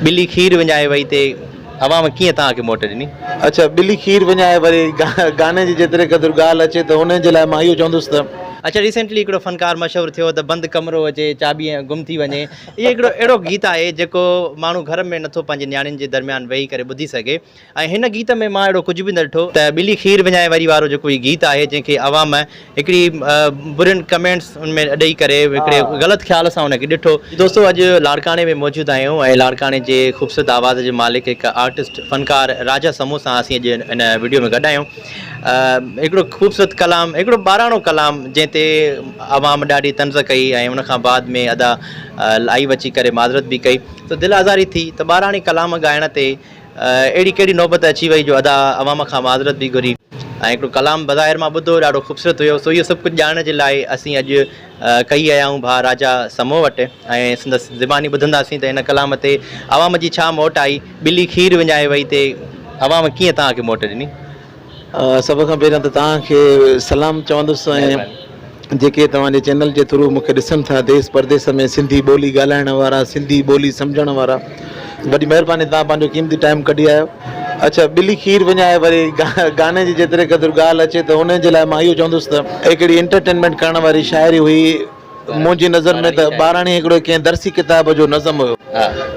बिल्ली खीर विञाए वई ते अवाम कीअं तव्हांखे मोट ॾिनी? अच्छा, बिल्ली खीर विञाए वरी गाने जी जेतिरे क़दुरु ॻाल्हि अचे त उन जे लाइ मां इहो चवंदुसि त अच्छा, रिसेंटली हिकिड़ो फ़नकार मशहूरु थियो त बंदि कमिरो अचे चाबी गुम थी वञे। इहो हिकिड़ो अहिड़ो गीत आहे जेको माण्हू घर में नथो पंहिंजे नियाणियुनि जे दरमियान वेही करे ॿुधी सघे। ऐं हिन गीत में मां अहिड़ो कुझु बि न ॾिठो त बिल्ली खीर विञाए वरी वारो जेको हीउ गीत आहे जंहिंखे अवाम हिकिड़ी बुरनि कमेंट्स उन में ॾेई करे हिकिड़े ग़लति ख़्याल सां हुनखे ॾिठो। दोस्तो, अॼु लाड़काणे में मौजूदु आहियूं ऐं लाड़काणे जे ख़ूबसूरत आवाज़ जे मालिक हिकु आर्टिस्ट फ़नकार राजा समूह सां असीं अॼु हिन वीडियो में गॾु आहियूं। हिकिड़ो ख़ूबसूरत कलाम, हिकिड़ो ॿाराणो कलाम जंहिं ते अवाम ॾाढी तंज़ कई ऐं उनखां बाद में अदा लाइव अची करे माज़रत बि कई त दिलि आज़ारी थी त ॿाराणी कलाम ॻाइण ते अहिड़ी कहिड़ी नौबत अची वई जो अदा अवाम खां माज़रत बि घुरी ऐं हिकिड़ो कलाम बज़ाहिर मां ॿुधो ॾाढो ख़ूबसूरत हुयो। सो इहो सभु कुझु ॼाणण जे लाइ असीं अॼु कई आया आहियूं भाउ राजा समूह वटि ऐं संदसि ज़बानी ॿुधंदासीं त हिन कलाम ते अवाम जी छा मोट आई। बिल्ली खीर विञाए वई ते अवाम कीअं तव्हांखे मोट ॾिनी? सभ खां पहिरियों त तव्हांखे सलाम चवंदुसि ऐं जेके तव्हांजे चैनल जे थ्रू मूंखे ॾिसनि था देश परदेस में सिंधी ॿोली ॻाल्हाइण वारा, सिंधी ॿोली सम्झण वारा, वॾी महिरबानी, तव्हां पंहिंजो क़ीमती टाइम कढी आयो। अच्छा, बिल्ली खीर विञाए वरी गाने जी जेतिरे क़दुरु ॻाल्हि अचे त उन जे लाइ मां इहो चवंदुसि त हिकिड़ी एंटरटेनमेंट करण वारी शाइरी हुई। मुंहिंजी नज़र में त ॿाराणी हिकिड़ो कंहिं दर्सी किताब जो नज़म हुयो।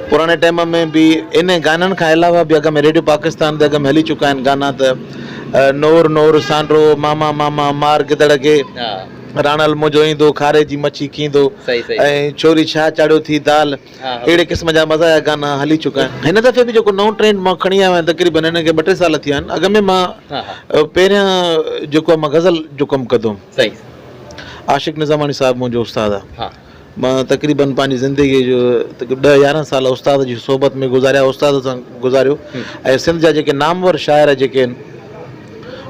पुराणे टाइम में बि इन गाननि खां अलावा बि अॻ में रेडियो पाकिस्तान ते अॻ में हली चुका आहिनि गाना त नोर नोर सांड्रो मामा मामा मार गिदड़ खे राणल मुंहिंजो ईंदो खारे जी मच्छी खींदो ऐं छोरी छा चाढ़ियो थी दाल, अहिड़े क़िस्म जा मज़ा जा गाना हली चुका आहिनि। हिन दफ़े बि जेको नओं ट्रेंड मां खणी आयो आहियां, तक़रीबन हिन खे 2-3 साल थिया आहिनि। अॻ में मां पहिरियां जेको मां गज़ल जो कमु कंदो हुउमि, आशिक़ निज़ामानी साहिबु मुंहिंजो उस्तादु आहे। मां तक़रीबन पंहिंजी ज़िंदगीअ जो 10-11 साल उस्ताद जी सोबत में गुज़ारिया, उस्ताद सां गुज़ारियो। ऐं सिंध जा जेके नामवर शाइर जेके आहिनि,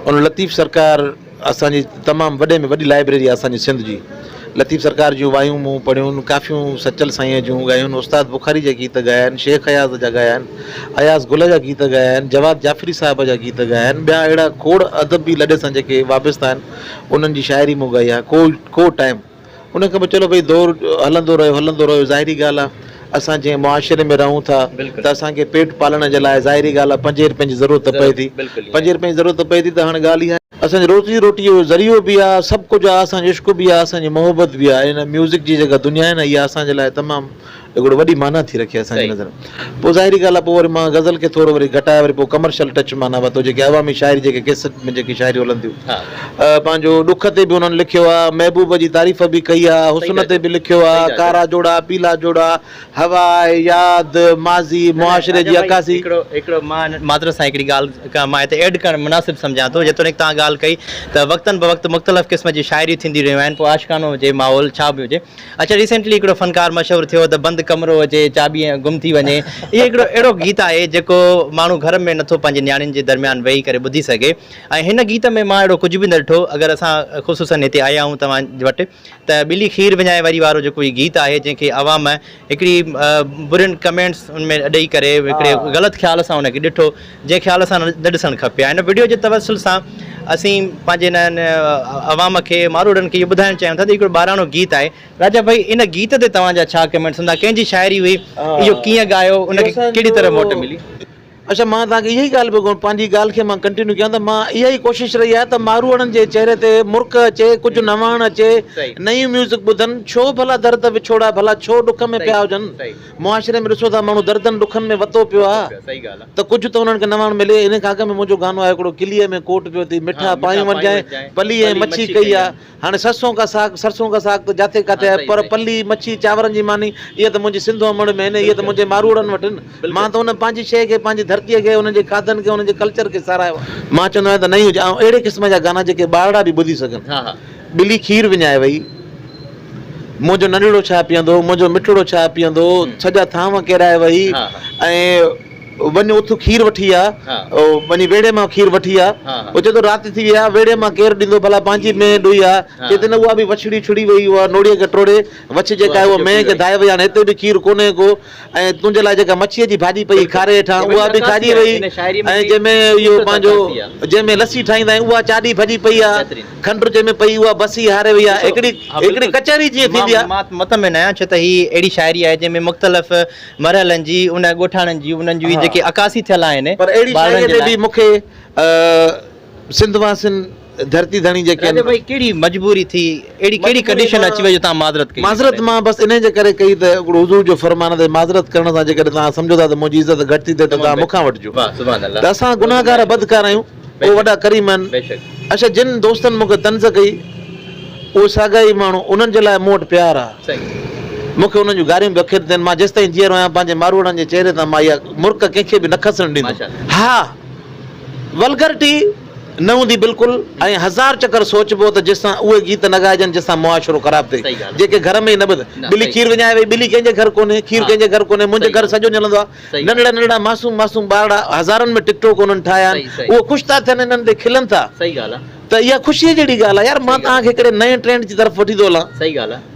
उन लतीफ़ सरकार असांजी तमामु वॾे में वॾी लाइब्रेरी आहे असांजी सिंध जी। लतीफ़ सरकार जूं वायूं मूं पढ़ियूं, काफ़ियूं सचल साईं जूं ॻायूं, उस्ताद बुखारी जा गीत ॻाया आहिनि, शेख अयाज़ जा ॻाया आहिनि, अयाज़ गुल जा गीत ॻाया आहिनि, जवाद जाफ़री साहिब जा गीत ॻाया आहिनि, ॿिया अहिड़ा खोड़ अदब बि लॾे सां जेके वाबस्ता आहिनि उन्हनि जी शाइरी मूं ॻाई आहे। को टाइम उनखां पोइ चलो भई दौर हलंदो रहियो। ज़ाहिरी ॻाल्हि आहे, असां जंहिं मुआशिरे में रहूं था त असांखे पेट पालण जे लाइ ज़ाहिरी ॻाल्हि आहे 5 रुपए जी ज़रूरत पए थी। 5 रुपए जी ज़रूरत पए थी त हाणे ॻाल्हि इहा आहे, असांजी रोटीअ जो ज़रियो बि आहे, सभु कुझु आहे, असांजो इश्क बि आहे, असांजी मोहबत बि आहे। हिन म्यूज़िक जी जेका दुनिया आहे न, इहा असांजे लाइ तमामु हिकिड़ो वॾी माना थी रखी आहे असांजी नज़र। पोइ ज़ाहिरी ॻाल्हि आहे, पोइ वरी मां गज़ल खे थोरो वरी घटाए वरी पोइ कमर्शियल टच माना वरितो, जेके अवामी शाइरी जेके केसट में जेकी शाइरी हलंदियूं। पंहिंजो ॾुख ते बि उन्हनि लिखियो आहे, महबूब जी तारीफ़ बि कई आहे, हुस्न ते बि लिखियो आहे, कारा जोड़ा पीला जोड़ा, हवा याद माज़ी मुआशिरे जी अकासी। हिकिड़ो मां माज़रत सां हिकिड़ी ॻाल्हि मां हिते एड करणु मुनासिबु सम्झां थो। जेतोणीकि तव्हां ॻाल्हि कई त वक़्तनि ब वक़्तु मुख़्तलिफ़ क़िस्म जी शाइरी थींदी रहियूं आहिनि, पोइ आशिक़ानो हुजे, माहौल छा बि हुजे। अच्छा, रिसेंटली हिकिड़ो फ़नकार मशहूरु थियो त बंदि कमिरो अचे चाबी गुम थी वञे। इहो हिकिड़ो अहिड़ो गीत आहे जेको माण्हू घर में नथो पंहिंजे नियाणियुनि जे दरमियान वेही करे ॿुधी सघे। ऐं हिन गीत में मां अहिड़ो कुझु बि न ॾिठो। अगरि असां ख़ुशूसन हिते आया आहियूं तव्हां वटि त बिल्ली खीर विञाए वरी वारो जेको हीउ गीत आहे जंहिंखे अवाम हिकिड़ी बुरनि कमेंट्स उन में ॾेई करे हिकिड़े ग़लति ख़्याल सां हुनखे ॾिठो, जंहिं ख़्याल सां न ॾिसणु खपे। हिन वीडियो जे तवसुल सां असीं पंहिंजे हिन अवाम खे, मारूड़नि खे इहो ॿुधाइणु चाहियूं था त हिकिड़ो ॿाराणो गीत आहे। राजा भाई, इन गीत ते तव्हांजा छा कमेंट्स हूंदा? कंहिंजी शाइरी हुई, इहो कीअं ॻायो, उनखे कहिड़ी तरह मोट मिली? अच्छा, मां तव्हांखे इहा ई ॻाल्हि बि पंहिंजी ॻाल्हि खे मां कंटिन्यू कयां त मां इहा ई कोशिशि रही आहे त मारूड़नि जे चेहरे ते मुर्क अचे, कुझु नवाण अचे, नयूं म्यूज़िक ॿुधनि। छो भला दर्द विछोड़ा, भला छो ॾुख में पिया हुजनि? मुआशिरे में ॾिसो था माण्हू दर्दनि ॾुखनि में वतो पियो आहे, त कुझु त उन्हनि खे नवाण मिले। इन खां अॻ में मुंहिंजो गानो आहे हिकिड़ो, किलीअ में कोट पियो थी, मिठा पायूं वॼाए, पली ऐं मच्छी कई आहे। हाणे सरसों का साग त जाते काथे आहे, पर पली मच्छी चांवरनि जी मानी, इहा त मुंहिंजी सिंध अमड़ में आहिनि, इहा त मुंहिंजे मारूड़नि वटि आहिनि। मां त उन पंहिंजी शइ खे, पंहिंजी धरतीअ खे, उनजे खाधनि खे, उनजे कल्चर खे सारायो। मां चवंदो आहियां त नई हुजे, ऐं अहिड़े क़िस्म जा गाना जेके ॿारड़ा बि ॿुधी सघनि। बिल्ली खीर विञाए वई, मुंहिंजो नंढड़ो छा पीअंदो, मुंहिंजो मिठड़ो छा पीअंदो, सॼा थांव केराए वई, ऐं वञ उथु खीर वठी आ हा। वञी वेड़े मां खीर वठी आ हा, हा। ओ चए थो राति थी विया वेड़े मां केरु ॾींदो भला पंहिंजी में ॾुई आ हा। चए थो न उहा बि वछड़ी छुड़ी वई उहा नोड़ीअ खे टोड़े वछ जेका आहे उहा में खे धाए वई हाणे हिते बि खीर कोन्हे को ऐं तुंहिंजे लाइ जेका मच्छीअ जी भाॼी पई खारे हेठां उहा बि खाधी वई ऐं जंहिंमें इहो पंहिंजो जंहिंमें लस्सी ठाहींदा आहियूं उहा चाॾी भॼी पई आहे खंडु जंहिंमें पई उहा बसी हारे वई आहे हिकिड़ी कचहरी जीअं थींदी आहे मां मत में न आहियां छो त ही अहिड़ी शाइरी आहे जंहिंमें मुख़्तलिफ़ मरहलनि जी उन ॻोठाणनि जी उन्हनि जूं जेके अकासी थियल आहिनि पर अहिड़ी शाइरी ते बि मूंखे सिंधवासिन धरती धणी जेके राजा भाई कहिड़ी मजबूरी थी अहिड़ी कहिड़ी कंडीशन अची वई जो तव्हां माज़रत कई माज़रत मां बसि इन जे करे कई त हिकिड़ो हुज़ूर जो फरमान ते माज़रत करण सां जेकॾहिं तव्हां सम्झो था त मुंहिंजी इज़त घटि थी थिए त तव्हां मूंखां वठिजो वाह सुभान त अल्लाह असां गुनाहगार बदकार आहियूं उहे वॾा करीम आहिनि बेशक अच्छा जिन दोस्तनि मूंखे तंज़ कई उहे साॻा ई माण्हू उन्हनि जे लाइ मूं वटि प्यार आहे सही मूंखे उन्हनि जूं गारियूं बि अखिर थियनि मां जेसि ताईं जीअरो आहियां पंहिंजे मारवाड़नि जे चेहरे तां मां इहा मुर्क कंहिंखे बि न खसणु ॾींदुमि माशाअल्लाह। हा वल्गरिटी न हूंदी बिल्कुलु ऐं हज़ार चकर सोचबो त जंहिंसां उहे गीत न ॻाइजनि जंहिंसां मुआशिरो ख़राबु थिए सही ॻाल्हि। जेके घर में ई न ॿुध ॿिली खीर विञाए वई ॿिली कंहिंजे घर कोन्हे खीर हा। कंहिंजे घर कोन्हे मुंहिंजे सही घर सॼो ॼलंदो आहे सही नंढड़ा नंढड़ा मासूम मासूम ॿारड़ा हज़ारनि में टिकटॉक उन्हनि ठाहिया सही, आहिनि सही। उहे ख़ुशि था थियनि इन्हनि ते खिलनि था सही ॻाल्हि आहे त इहा ख़ुशीअ जहिड़ी ॻाल्हि आहे यार मां सही तव्हांखे हिकिड़े नए ट्रेंड जी तरफ़ वठी थो हलां सही ॻाल्हि आहे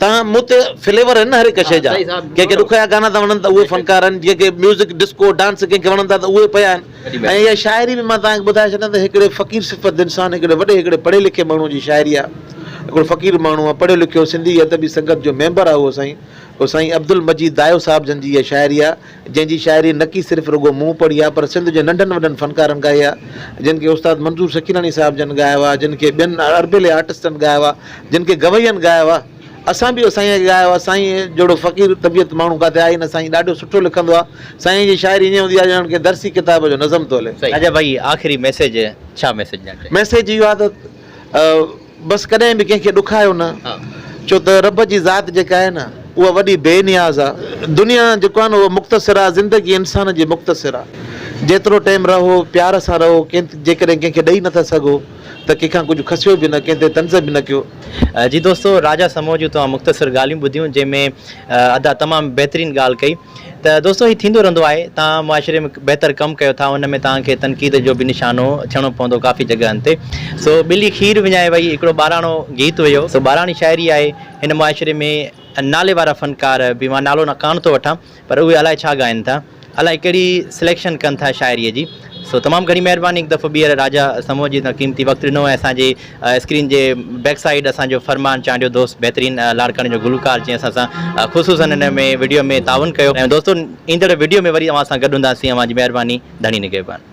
तव्हां मूं ते फ्लेवर आहिनि न हर हिकु शइ जा सही साहब, कंहिंखे ॾुखिया गाना था वणनि त उहे फनकार आहिनि जेके म्यूज़िक डिस्को डांस कंहिंखे वणनि था त उहे पिया आहिनि ऐं इहा शाइरी बि मां तव्हांखे ॿुधाए छॾियां त हिकिड़े फ़क़ीर सिफ़त इंसान हिकिड़े वॾे हिकिड़े पढ़े लिखे माण्हू जी शाइरी आहे हिकिड़ो फ़क़ीर माण्हू आहे पढ़ियो लिखियो सिंधी अदबी संगत जो मेंबर आहे उहो साईं अब्दुल मजीद दायो साहिब जन जी इहा शाइरी आहे जंहिंजी शाइरी न की सिर्फ़ु रुॻो मूं पढ़ी आहे पर सिंध जे नंढनि वॾनि फ़नकारनि ॻाई आहे जिन खे उस्ताद मंज़ूर सकीनानी साहिब जन ॻायो आहे जिन खे ॿियनि अरबेले आर्टिस्टनि ॻायो आहे जिन खे गवैयनि ॻायो आहे असां बि साईं खे ॻायो आहे साईं जहिड़ो फ़क़ीर तबियत माण्हू किथे आहे न साईं ॾाढो सुठो लिखंदो आहे साईं जी शाइरी ईअं हूंदी आहे ॼण के दर्सी किताब जो नज़म थो हले राजा भाई आख़िरी मैसेज छा मैसेज ॾियणु चाहियो? मैसेज इहो आहे त बसि कॾहिं बि कंहिंखे ॾुखायो न हा छो त रब जी ज़ात जेका आहे न उहा वॾी बेनियाज़ आहे दुनिया जेको आहे न उहा मुख़्तसिर आहे ज़िंदगी इंसान जी मुख़्तसिर आहे जेतिरो टाइम रहो प्यार सां रहो जेकॾहिं कंहिंखे ॾेई नथा सघो त कंहिंखां कुझु खसियो बि न कंहिं ते तंज़ बि न कयो जी दोस्तो राजा समूह जूं तव्हां मुख़्तसिर ॻाल्हियूं ॿुधियूं जंहिंमें अदा तमामु बहितरीनु ॻाल्हि कई त दोस्तो हीउ थींदो रहंदो आहे तव्हां मुआशिरे में बहितर कमु कयो था उन में तव्हांखे तनक़ीद जो बि निशानो थियणो पवंदो काफ़ी जॻहनि ते सो ॿिली खीर विञाए वई हिकिड़ो ॿाराणो गीत हुयो सो ॿाराणी शाइरी आहे हिन मुआशिरे में नाले वारा फ़नकार बि मां नालो न कान थो वठां पर उहे अलाए छा ॻाइनि था अलाए कहिड़ी सिलेक्शन कनि था शाइरीअ जी सो तमामु घणी महिरबानी हिकु दफ़ो ॿीहर राजा समूह जी क़ीमती वक़्तु ॾिनो ऐं असांजे स्क्रीन जे बैक साइड असांजो फरमान चांडियो दोस्त बहितरीनु लाड़काणे जो गुलकार जीअं असां सां ख़ुशूसन हिन में वीडियो में ताउन कयो ऐं दोस्तो ईंदड़ वीडियो में वरी अव्हां सां गॾु हूंदासीं अव्हांजी महिरबानी धणी निगहबान।